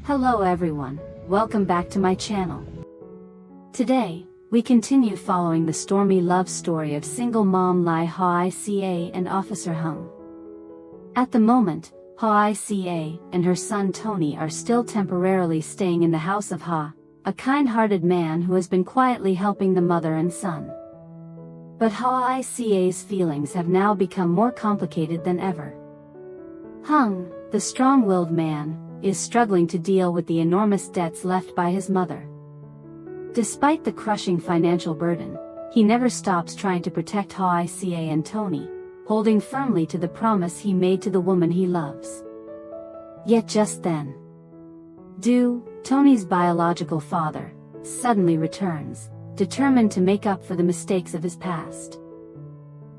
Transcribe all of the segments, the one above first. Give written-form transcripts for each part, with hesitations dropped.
Hello everyone, welcome back to my channel. Today, we continue following the stormy love story of single mom Ly Hoai Ca and Officer Hung. At the moment, Hoai Ca and her son Tony are still temporarily staying in the house of Ha, a kind-hearted man who has been quietly helping the mother and son. But Hoai Ca's feelings have now become more complicated than ever. Hung, the strong-willed man, is struggling to deal with the enormous debts left by his mother. Despite the crushing financial burden, he never stops trying to protect Hoai Ca and Tony, holding firmly to the promise he made to the woman he loves. Yet just then, Tony's biological father, suddenly returns, determined to make up for the mistakes of his past.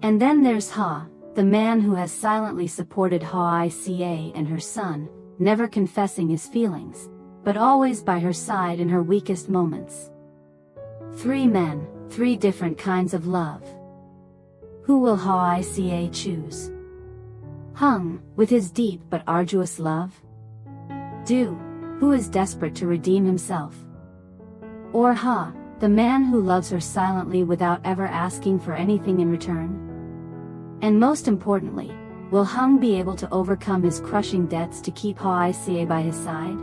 And then there's Ha, the man who has silently supported Hoai Ca and her son, never confessing his feelings, but always by her side in her weakest moments. 3 men, 3 different kinds of love. Who will Hoai Ca choose? Hung, with his deep but arduous love? Who is desperate to redeem himself? Or Ha, the man who loves her silently without ever asking for anything in return? And most importantly, will Hung be able to overcome his crushing debts to keep Hoai Ca by his side?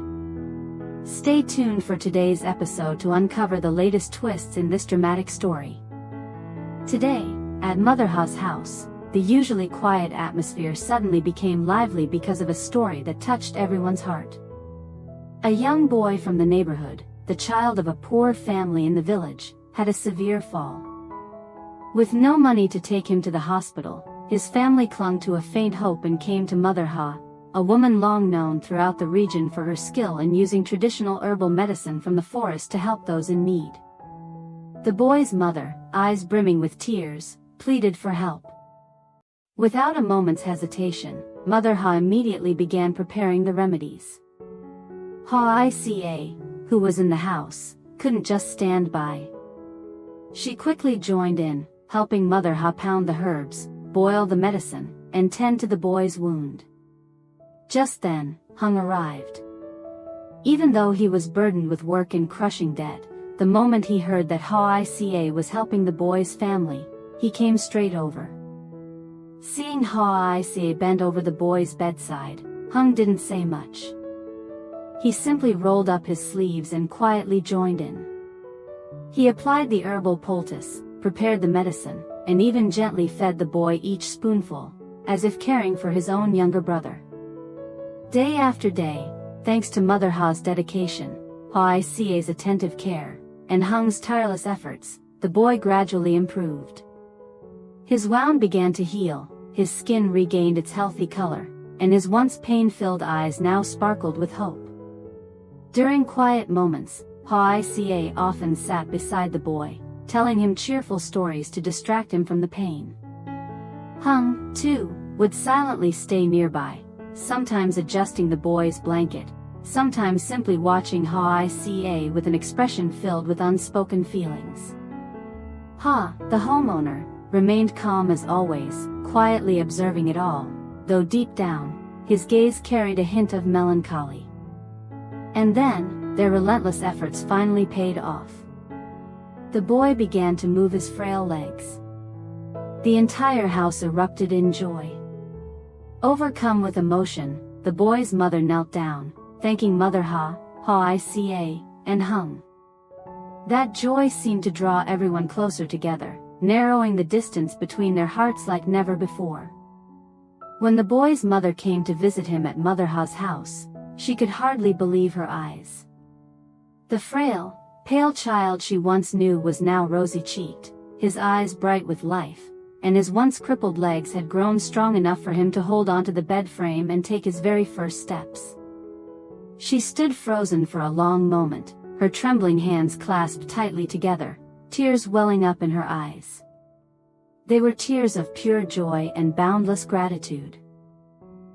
Stay tuned for today's episode to uncover the latest twists in this dramatic story. Today, at Mother Ha's house, the usually quiet atmosphere suddenly became lively because of a story that touched everyone's heart. A young boy from the neighborhood, the child of a poor family in the village, had a severe fall. With no money to take him to the hospital, his family clung to a faint hope and came to Mother Ha, a woman long known throughout the region for her skill in using traditional herbal medicine from the forest to help those in need. The boy's mother, eyes brimming with tears, pleaded for help. Without a moment's hesitation, Mother Ha immediately began preparing the remedies. Hoai Ca, who was in the house, couldn't just stand by. She quickly joined in, helping Mother Ha pound the herbs, boil the medicine, and tend to the boy's wound. Just then, Hung arrived. Even though he was burdened with work and crushing debt, the moment he heard that Hoai Ca was helping the boy's family, he came straight over. Seeing Hoai Ca bent over the boy's bedside, Hung didn't say much. He simply rolled up his sleeves and quietly joined in. He applied the herbal poultice, prepared the medicine, and even gently fed the boy each spoonful, as if caring for his own younger brother. Day after day, thanks to Mother Ha's dedication, Hoai Ca's attentive care, and Hung's tireless efforts, the boy gradually improved. His wound began to heal, his skin regained its healthy color, and his once pain-filled eyes now sparkled with hope. During quiet moments, Hoai Ca often sat beside the boy, telling him cheerful stories to distract him from the pain. Hung, too, would silently stay nearby, sometimes adjusting the boy's blanket, sometimes simply watching Hoai Ca with an expression filled with unspoken feelings. Ha, the homeowner, remained calm as always, quietly observing it all, though deep down, his gaze carried a hint of melancholy. And then, their relentless efforts finally paid off. The boy began to move his frail legs. The entire house erupted in joy. Overcome with emotion, the boy's mother knelt down, thanking Mother Ha, Hoai Ca, and Hung. That joy seemed to draw everyone closer together, narrowing the distance between their hearts like never before. When the boy's mother came to visit him at Mother Ha's house, she could hardly believe her eyes. The frail, pale child she once knew was now rosy-cheeked, his eyes bright with life, and his once crippled legs had grown strong enough for him to hold onto the bed frame and take his very first steps. She stood frozen for a long moment, her trembling hands clasped tightly together, tears welling up in her eyes. They were tears of pure joy and boundless gratitude.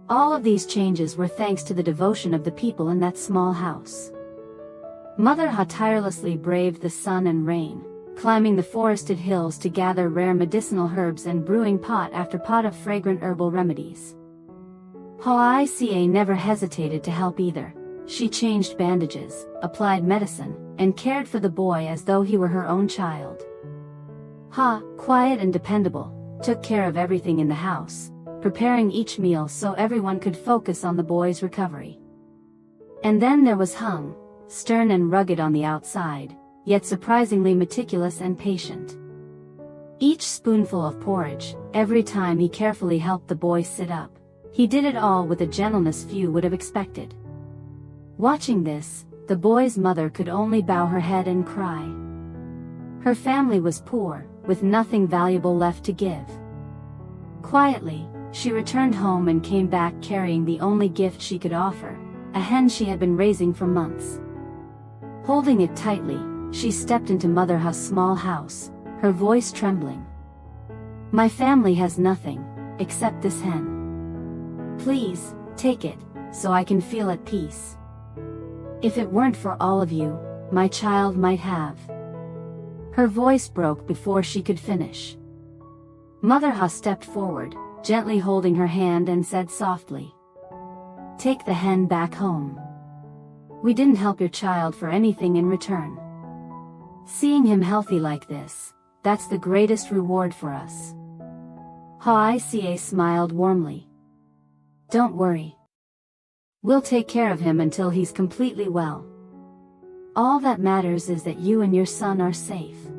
All of these changes were thanks to the devotion of the people in that small house. Mother Ha tirelessly braved the sun and rain, climbing the forested hills to gather rare medicinal herbs and brewing pot after pot of fragrant herbal remedies. Hoai Ca never hesitated to help either, She changed bandages, applied medicine, and cared for the boy as though he were her own child. Ha, quiet and dependable, took care of everything in the house, preparing each meal so everyone could focus on the boy's recovery. And then there was Hung, stern and rugged on the outside, yet surprisingly meticulous and patient. Each spoonful of porridge, every time he carefully helped the boy sit up, he did it all with a gentleness few would have expected. Watching this, the boy's mother could only bow her head and cry. Her family was poor, with nothing valuable left to give. Quietly, she returned home and came back carrying the only gift she could offer, a hen she had been raising for months. Holding it tightly, she stepped into Mother Hu's small house, her voice trembling. "My family has nothing, except this hen. Please, take it, so I can feel at peace. If it weren't for all of you, my child might have." Her voice broke before she could finish. Mother Hu stepped forward, gently holding her hand and said softly, "Take the hen back home. We didn't help your child for anything in return. Seeing him healthy like this, that's the greatest reward for us." Hoai Ca smiled warmly. "Don't worry. We'll take care of him until he's completely well. All that matters is that you and your son are safe."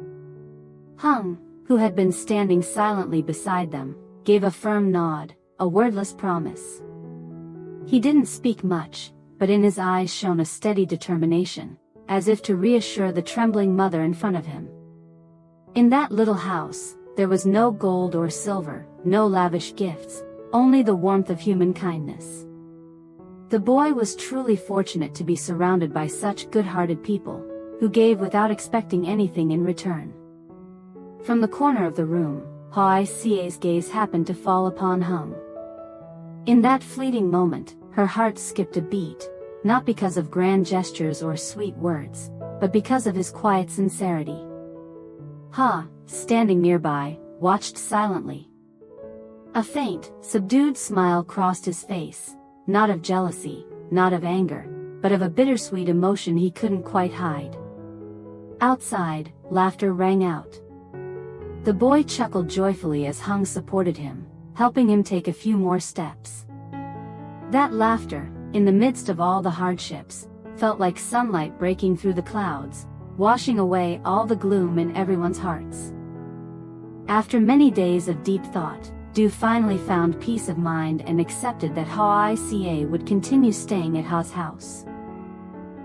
Hung, who had been standing silently beside them, gave a firm nod, a wordless promise. He didn't speak much, but in his eyes shone a steady determination, as if to reassure the trembling mother in front of him. In that little house, there was no gold or silver, no lavish gifts, only the warmth of human kindness. The boy was truly fortunate to be surrounded by such good-hearted people, who gave without expecting anything in return. From the corner of the room, Hoai Ca's gaze happened to fall upon Hung. In that fleeting moment, her heart skipped a beat, not because of grand gestures or sweet words, but because of his quiet sincerity. Ha, standing nearby, watched silently. A faint, subdued smile crossed his face, not of jealousy, not of anger, but of a bittersweet emotion he couldn't quite hide. Outside, laughter rang out. The boy chuckled joyfully as Hung supported him, helping him take a few more steps. That laughter, in the midst of all the hardships, felt like sunlight breaking through the clouds, washing away all the gloom in everyone's hearts. After many days of deep thought, Du finally found peace of mind and accepted that Hoai Ca would continue staying at Ha's house.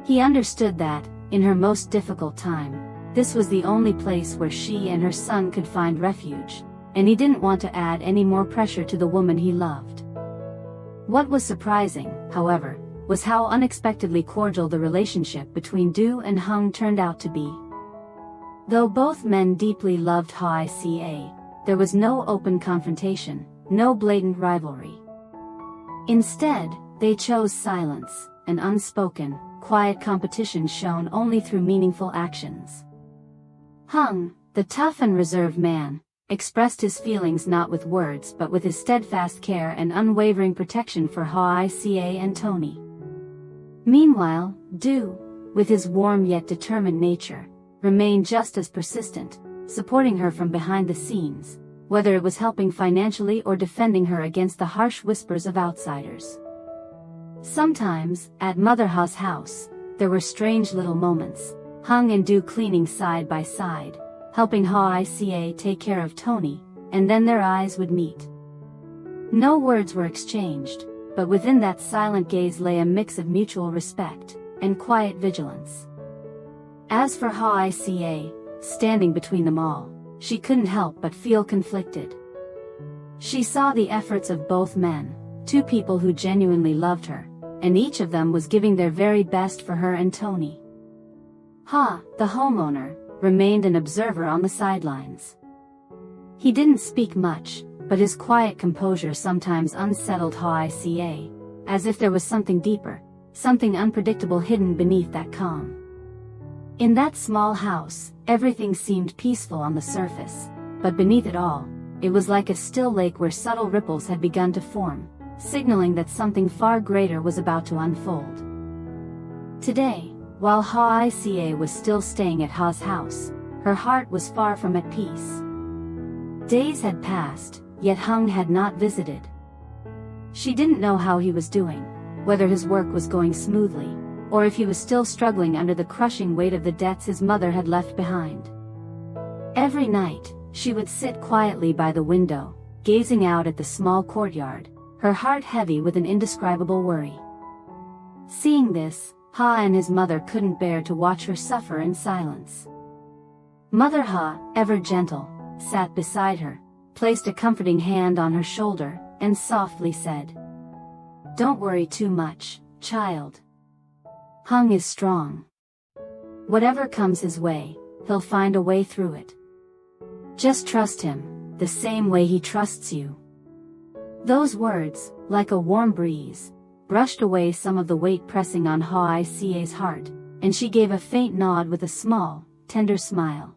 He understood that, in her most difficult time, this was the only place where she and her son could find refuge, and he didn't want to add any more pressure to the woman he loved. What was surprising, however, was how unexpectedly cordial the relationship between Du and Hung turned out to be. Though both men deeply loved Hoai Ca, there was no open confrontation, no blatant rivalry. Instead, they chose silence, an unspoken, quiet competition shown only through meaningful actions. Hung, the tough and reserved man, expressed his feelings not with words but with his steadfast care and unwavering protection for Hoai Ca and Tony. Meanwhile, Du, with his warm yet determined nature, remained just as persistent, supporting her from behind the scenes, whether it was helping financially or defending her against the harsh whispers of outsiders. Sometimes, at Mother Hu's house, there were strange little moments, Hung and Du cleaning side by side, helping Hoai Ca take care of Tony, and then their eyes would meet. No words were exchanged, but within that silent gaze lay a mix of mutual respect and quiet vigilance. As for Hoai Ca, standing between them all, she couldn't help but feel conflicted. She saw the efforts of both men, two people who genuinely loved her, and each of them was giving their very best for her and Tony. Ha, the homeowner, remained an observer on the sidelines. He didn't speak much, but his quiet composure sometimes unsettled Hoai Ca, as if there was something deeper, something unpredictable hidden beneath that calm. In that small house, everything seemed peaceful on the surface, but beneath it all, it was like a still lake where subtle ripples had begun to form, signaling that something far greater was about to unfold. Today, while Hoai Ca was still staying at Ha's house, her heart was far from at peace. Days had passed, yet Hung had not visited. She didn't know how he was doing, whether his work was going smoothly, or if he was still struggling under the crushing weight of the debts his mother had left behind. Every night, she would sit quietly by the window, gazing out at the small courtyard, her heart heavy with an indescribable worry. Seeing this, Ha and his mother couldn't bear to watch her suffer in silence. Mother Ha, ever gentle, sat beside her, placed a comforting hand on her shoulder, and softly said, "Don't worry too much, child. Hung is strong. Whatever comes his way, he'll find a way through it. Just trust him, the same way he trusts you." Those words, like a warm breeze, brushed away some of the weight pressing on Hoai Ca's heart, and she gave a faint nod with a small, tender smile.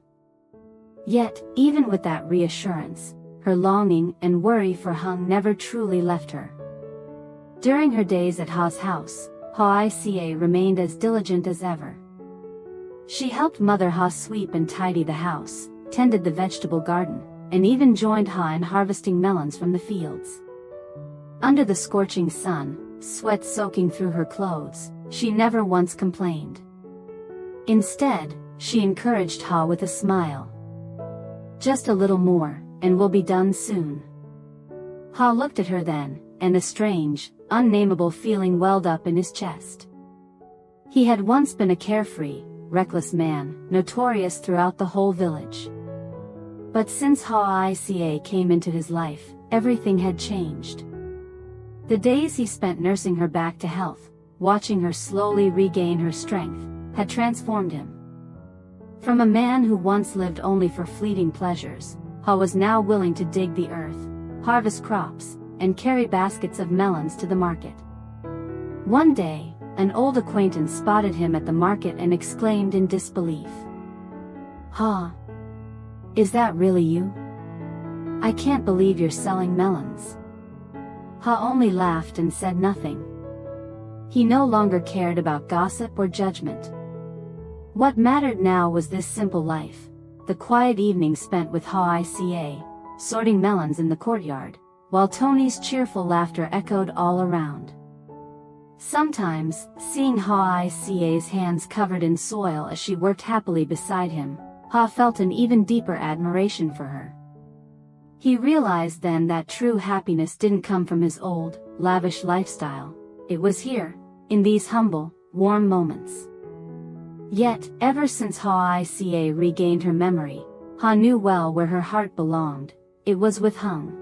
Yet, even with that reassurance, her longing and worry for Hung never truly left her. During her days at Ha's house, Hoai Ca remained as diligent as ever. She helped Mother Ha sweep and tidy the house, tended the vegetable garden, and even joined Ha in harvesting melons from the fields. Under the scorching sun, sweat soaking through her clothes, she never once complained. Instead, she encouraged Ha with a smile. "Just a little more, and we'll be done soon." Ha looked at her then, and a strange, unnameable feeling welled up in his chest. He had once been a carefree, reckless man, notorious throughout the whole village. But since Hoai Ca came into his life, everything had changed. The days he spent nursing her back to health, watching her slowly regain her strength, had transformed him. From a man who once lived only for fleeting pleasures, Ha was now willing to dig the earth, harvest crops, and carry baskets of melons to the market. One day, an old acquaintance spotted him at the market and exclaimed in disbelief, "Ha! Is that really you? I can't believe you're selling melons." Ha only laughed and said nothing. He no longer cared about gossip or judgment. What mattered now was this simple life, the quiet evenings spent with Hoai Ca, sorting melons in the courtyard, while Tony's cheerful laughter echoed all around. Sometimes, seeing Hoai Ca's hands covered in soil as she worked happily beside him, Ha felt an even deeper admiration for her. He realized then that true happiness didn't come from his old, lavish lifestyle. It was here, in these humble, warm moments. Yet, ever since Hoai Ca regained her memory, Ha knew well where her heart belonged. It was with Hung.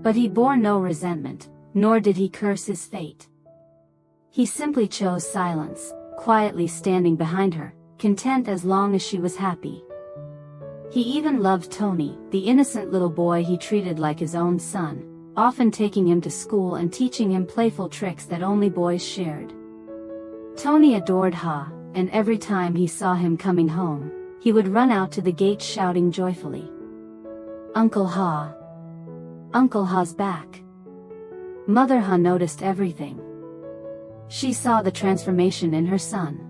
But he bore no resentment, nor did he curse his fate. He simply chose silence, quietly standing behind her, content as long as she was happy. He even loved Tony, the innocent little boy he treated like his own son, often taking him to school and teaching him playful tricks that only boys shared. Tony adored Ha, and every time he saw him coming home, he would run out to the gate shouting joyfully, "Uncle Ha! Uncle Ha's back!" Mother Ha noticed everything. She saw the transformation in her son.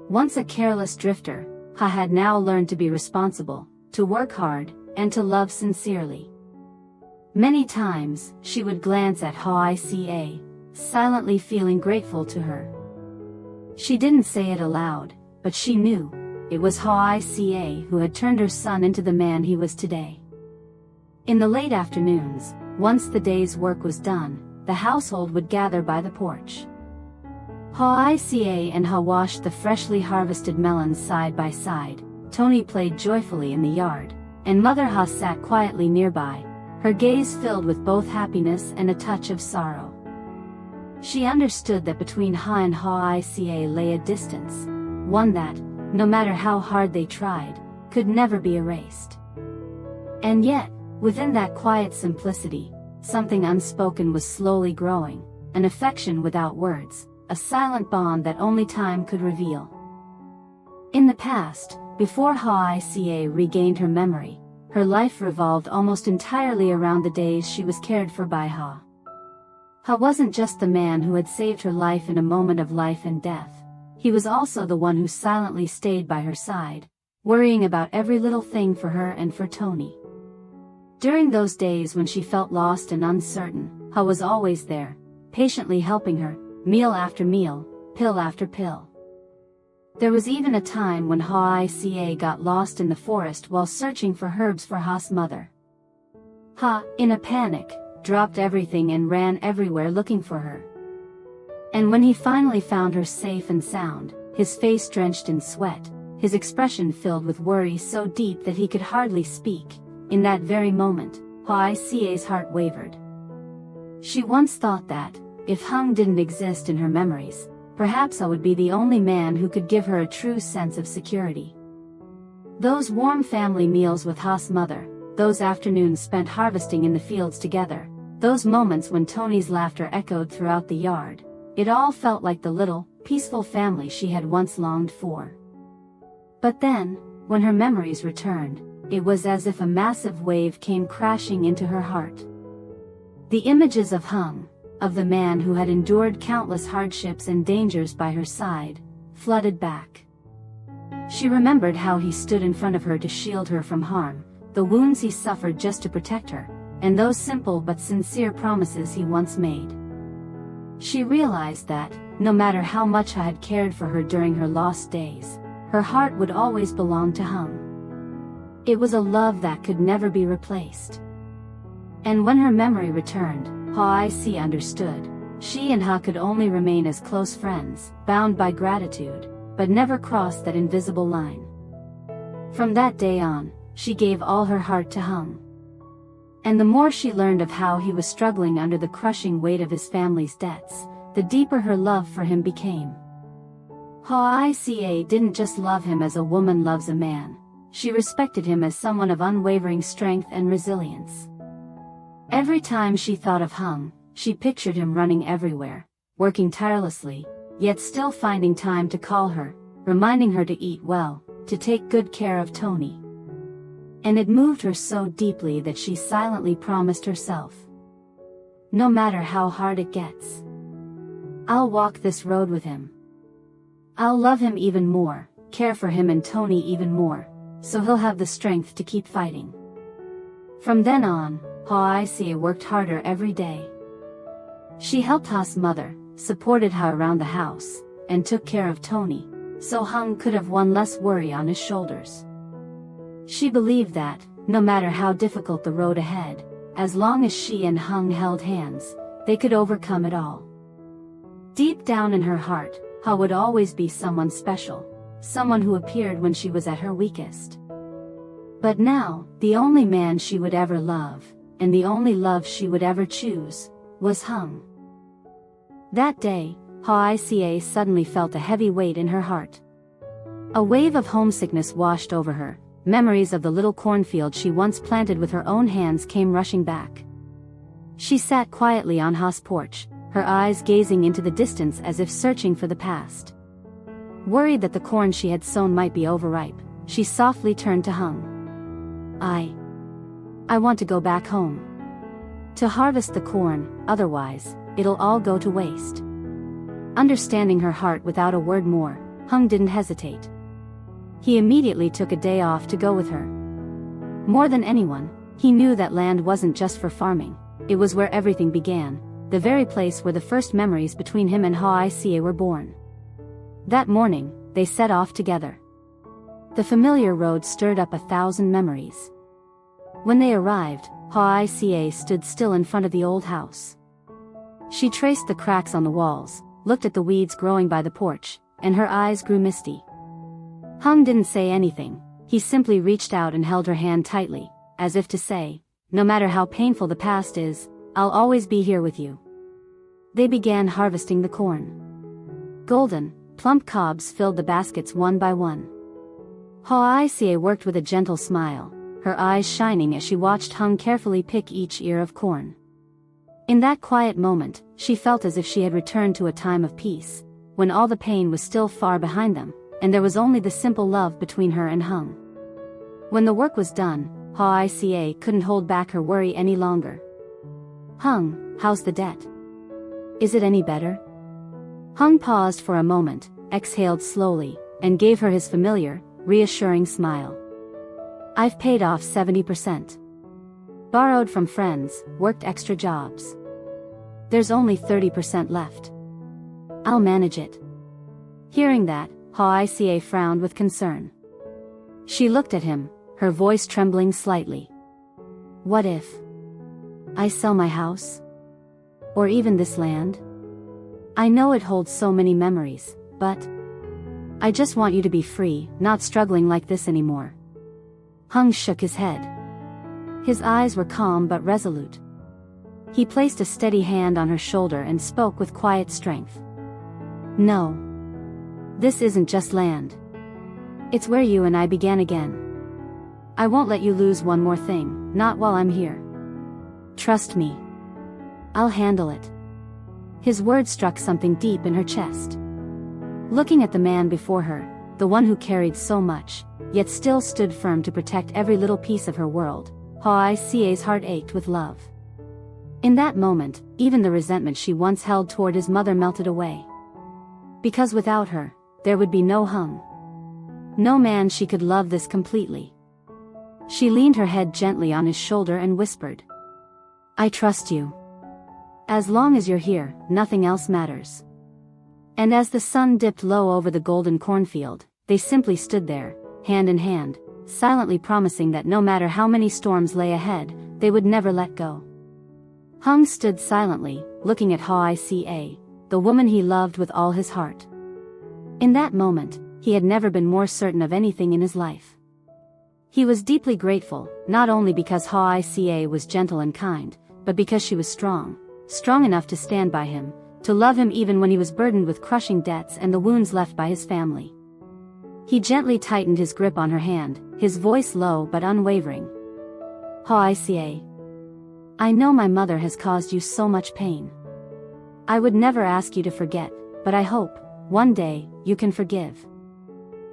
Once a careless drifter, Ha had now learned to be responsible, to work hard, and to love sincerely. Many times, she would glance at Hoai Ca, silently feeling grateful to her. She didn't say it aloud, but she knew, it was Hoai Ca who had turned her son into the man he was today. In the late afternoons, once the day's work was done, the household would gather by the porch. Hoai Ca and Ha washed the freshly harvested melons side by side, Tony played joyfully in the yard, and Mother Ha sat quietly nearby, her gaze filled with both happiness and a touch of sorrow. She understood that between Ha and Hoai Ca lay a distance, one that, no matter how hard they tried, could never be erased. And yet, within that quiet simplicity, something unspoken was slowly growing, an affection without words, a silent bond that only time could reveal. In the past, before Hoai Ca regained her memory, her life revolved almost entirely around the days she was cared for by Ha. Ha wasn't just the man who had saved her life in a moment of life and death. he was also the one who silently stayed by her side, worrying about every little thing for her and for Tony. During those days when she felt lost and uncertain, Ha was always there, patiently helping her, meal after meal, pill after pill. There was even a time when Hoai Ca got lost in the forest while searching for herbs for Ha's mother. Ha, in a panic, dropped everything and ran everywhere looking for her. And when he finally found her safe and sound, his face drenched in sweat, his expression filled with worry so deep that he could hardly speak, in that very moment, Hoai Ca's heart wavered. She once thought that, if Hung didn't exist in her memories, perhaps I would be the only man who could give her a true sense of security. Those warm family meals with Ha's mother, those afternoons spent harvesting in the fields together, those moments when Tony's laughter echoed throughout the yard, it all felt like the little, peaceful family she had once longed for. But then, when her memories returned, it was as if a massive wave came crashing into her heart. The images of Hung, of the man who had endured countless hardships and dangers by her side, flooded back. She remembered how he stood in front of her to shield her from harm, the wounds he suffered just to protect her, and those simple but sincere promises he once made. She realized that, no matter how much Ha had cared for her during her lost days, her heart would always belong to Hung. It was a love that could never be replaced. And when her memory returned, Hoai Ca understood. She and Ha could only remain as close friends, bound by gratitude, but never cross that invisible line. From that day on, she gave all her heart to Hung. And the more she learned of how he was struggling under the crushing weight of his family's debts, the deeper her love for him became. Hoai Ca didn't just love him as a woman loves a man, she respected him as someone of unwavering strength and resilience. Every time she thought of Hung, she pictured him running everywhere, working tirelessly, yet still finding time to call her, reminding her to eat well, to take good care of Tony. And it moved her so deeply that she silently promised herself, no matter how hard it gets, I'll walk this road with him. I'll love him even more, care for him and Tony even more, so he'll have the strength to keep fighting. From then on, Hoai Ca worked harder every day. She helped Ha's mother, supported Ha around the house, and took care of Tony, so Hung could have one less worry on his shoulders. She believed that, no matter how difficult the road ahead, as long as she and Hung held hands, they could overcome it all. Deep down in her heart, Ha would always be someone special, someone who appeared when she was at her weakest. But now, the only man she would ever love, and the only love she would ever choose, was Hung. That day, Hoai Ca suddenly felt a heavy weight in her heart. A wave of homesickness washed over her. Memories of the little cornfield she once planted with her own hands came rushing back. She sat quietly on Ha's porch, her eyes gazing into the distance as if searching for the past. Worried that the corn she had sown might be overripe, she softly turned to Hung. I want to go back home. To harvest the corn, otherwise, it'll all go to waste. Understanding her heart without a word more, Hung didn't hesitate. He immediately took a day off to go with her. More than anyone, he knew that land wasn't just for farming, it was where everything began, the very place where the first memories between him and Hoai Ca were born. That morning, they set off together. The familiar road stirred up 1,000 memories. When they arrived, Hoai Ca stood still in front of the old house. She traced the cracks on the walls, looked at the weeds growing by the porch, and her eyes grew misty. Hung didn't say anything, he simply reached out and held her hand tightly, as if to say, no matter how painful the past is, I'll always be here with you. They began harvesting the corn. Golden, plump cobs filled the baskets one by one. Hoai Ca worked with a gentle smile, her eyes shining as she watched Hung carefully pick each ear of corn. In that quiet moment, she felt as if she had returned to a time of peace, when all the pain was still far behind them, and there was only the simple love between her and Hung. When the work was done, Hoai Ca couldn't hold back her worry any longer. Hung, how's the debt? Is it any better? Hung paused for a moment, exhaled slowly, and gave her his familiar, reassuring smile. I've paid off 70%. Borrowed from friends, worked extra jobs. There's only 30% left. I'll manage it. Hearing that, Hoai Ca frowned with concern. She looked at him, her voice trembling slightly. What if I sell my house? Or even this land? I know it holds so many memories, but I just want you to be free, not struggling like this anymore. Hung shook his head. His eyes were calm but resolute. He placed a steady hand on her shoulder and spoke with quiet strength. No. This isn't just land. It's where you and I began again. I won't let you lose one more thing, not while I'm here. Trust me. I'll handle it. His words struck something deep in her chest. Looking at the man before her, the one who carried so much, yet still stood firm to protect every little piece of her world, Hoai Ca's heart ached with love. In that moment, even the resentment she once held toward his mother melted away. Because without her, there would be no Hung. No man she could love this completely. She leaned her head gently on his shoulder and whispered, I trust you. As long as you're here, nothing else matters. And as the sun dipped low over the golden cornfield, they simply stood there, hand in hand, silently promising that no matter how many storms lay ahead, they would never let go. Hung stood silently, looking at Hoai Ca, the woman he loved with all his heart. In that moment, he had never been more certain of anything in his life. He was deeply grateful, not only because Hoai Ca was gentle and kind, but because she was strong enough to stand by him, to love him even when he was burdened with crushing debts and the wounds left by his family. He gently tightened his grip on her hand, his voice low but unwavering. Hoai Ca, I know my mother has caused you so much pain. I would never ask you to forget, but I hope, one day, you can forgive.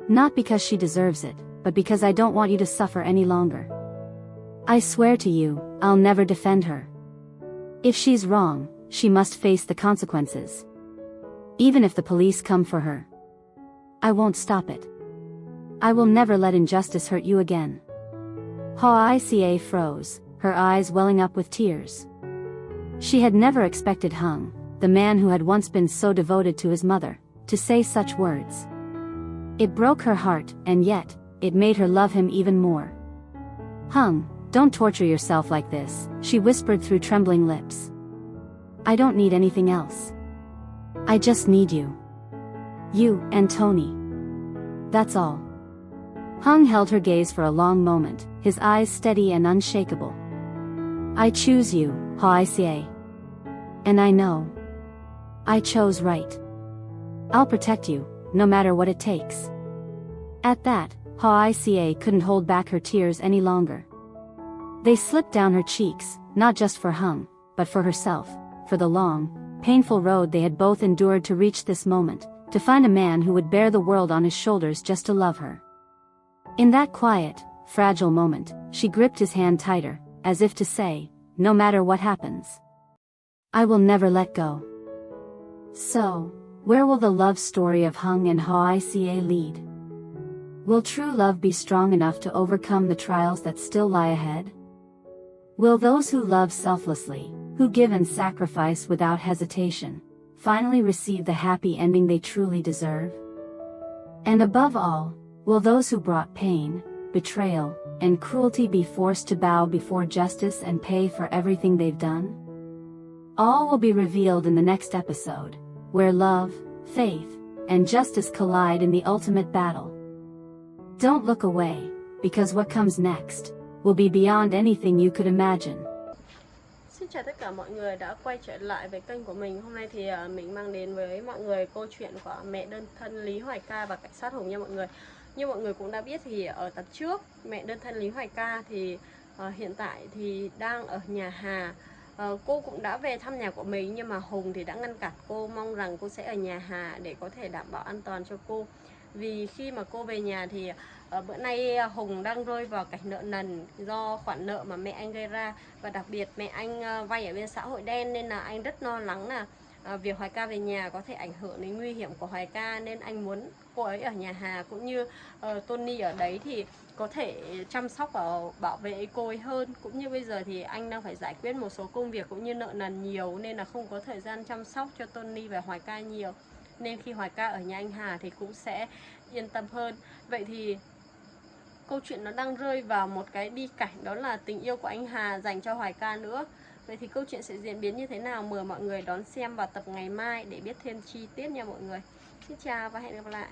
Not because she deserves it, but because I don't want you to suffer any longer. I swear to you, I'll never defend her. If she's wrong, she must face the consequences. Even if the police come for her. I won't stop it. I will never let injustice hurt you again. Hoai Ca froze, her eyes welling up with tears. She had never expected Hung, the man who had once been so devoted to his mother, to say such words. It broke her heart, and yet, it made her love him even more. Hung, don't torture yourself like this, she whispered through trembling lips. I don't need anything else. I just need you. You and Tony. That's all. Hung held her gaze for a long moment, his eyes steady and unshakable. I choose you, Hoai Ca. And I know I chose right. I'll protect you, no matter what it takes. At that, Hoai Ca couldn't hold back her tears any longer. They slipped down her cheeks, not just for Hung, but for herself, for the long, painful road they had both endured to reach this moment, to find a man who would bear the world on his shoulders just to love her. In that quiet, fragile moment, she gripped his hand tighter, as if to say, no matter what happens, I will never let go. So, where will the love story of Hung and Hoai Ca lead? Will true love be strong enough to overcome the trials that still lie ahead? Will those who love selflessly, who give and sacrifice without hesitation, finally receive the happy ending they truly deserve? And above all, will those who brought pain, betrayal, and cruelty be forced to bow before justice and pay for everything they've done? All will be revealed in the next episode, where love, faith, and justice collide in the ultimate battle. Don't look away, because what comes next will be beyond anything you could imagine. Xin chào tất cả mọi người đã quay trở lại với kênh của mình. Hôm nay thì mình mang đến với mọi người câu chuyện của mẹ đơn thân Ly Hoai Ca và cảnh sát Hùng nha mọi người. Như mọi người cũng đã biết thì ở tập trước, mẹ đơn thân Ly Hoai Ca thì hiện tại thì đang ở nhà Hà. Cô cũng đã về thăm nhà của mình nhưng mà Hùng thì đã ngăn cản cô, mong rằng cô sẽ ở nhà Hà để có thể đảm bảo an toàn cho cô. Vì khi mà cô về nhà thì bữa nay Hùng đang rơi vào cảnh nợ nần do khoản nợ mà mẹ anh gây ra. Và đặc biệt mẹ anh vay ở bên xã hội đen nên là anh rất lo lắng là việc Hoài Ca về nhà có thể ảnh hưởng đến nguy hiểm của Hoài Ca, nên anh muốn cô ấy ở nhà Hà cũng như Tony ở đấy thì có thể chăm sóc và bảo vệ cô ấy hơn. Cũng như bây giờ thì anh đang phải giải quyết một số công việc cũng như nợ nần nhiều, nên là không có thời gian chăm sóc cho Tony và Hoài Ca nhiều, nên khi Hoài Ca ở nhà anh Hà thì cũng sẽ yên tâm hơn. Vậy thì câu chuyện nó đang rơi vào một cái đi cảnh, đó là tình yêu của anh Hà dành cho Hoài Ca nữa. Vậy thì câu chuyện sẽ diễn biến như thế nào, mời mọi người đón xem vào tập ngày mai để biết thêm chi tiết nha mọi người. Xin chào và hẹn gặp lại.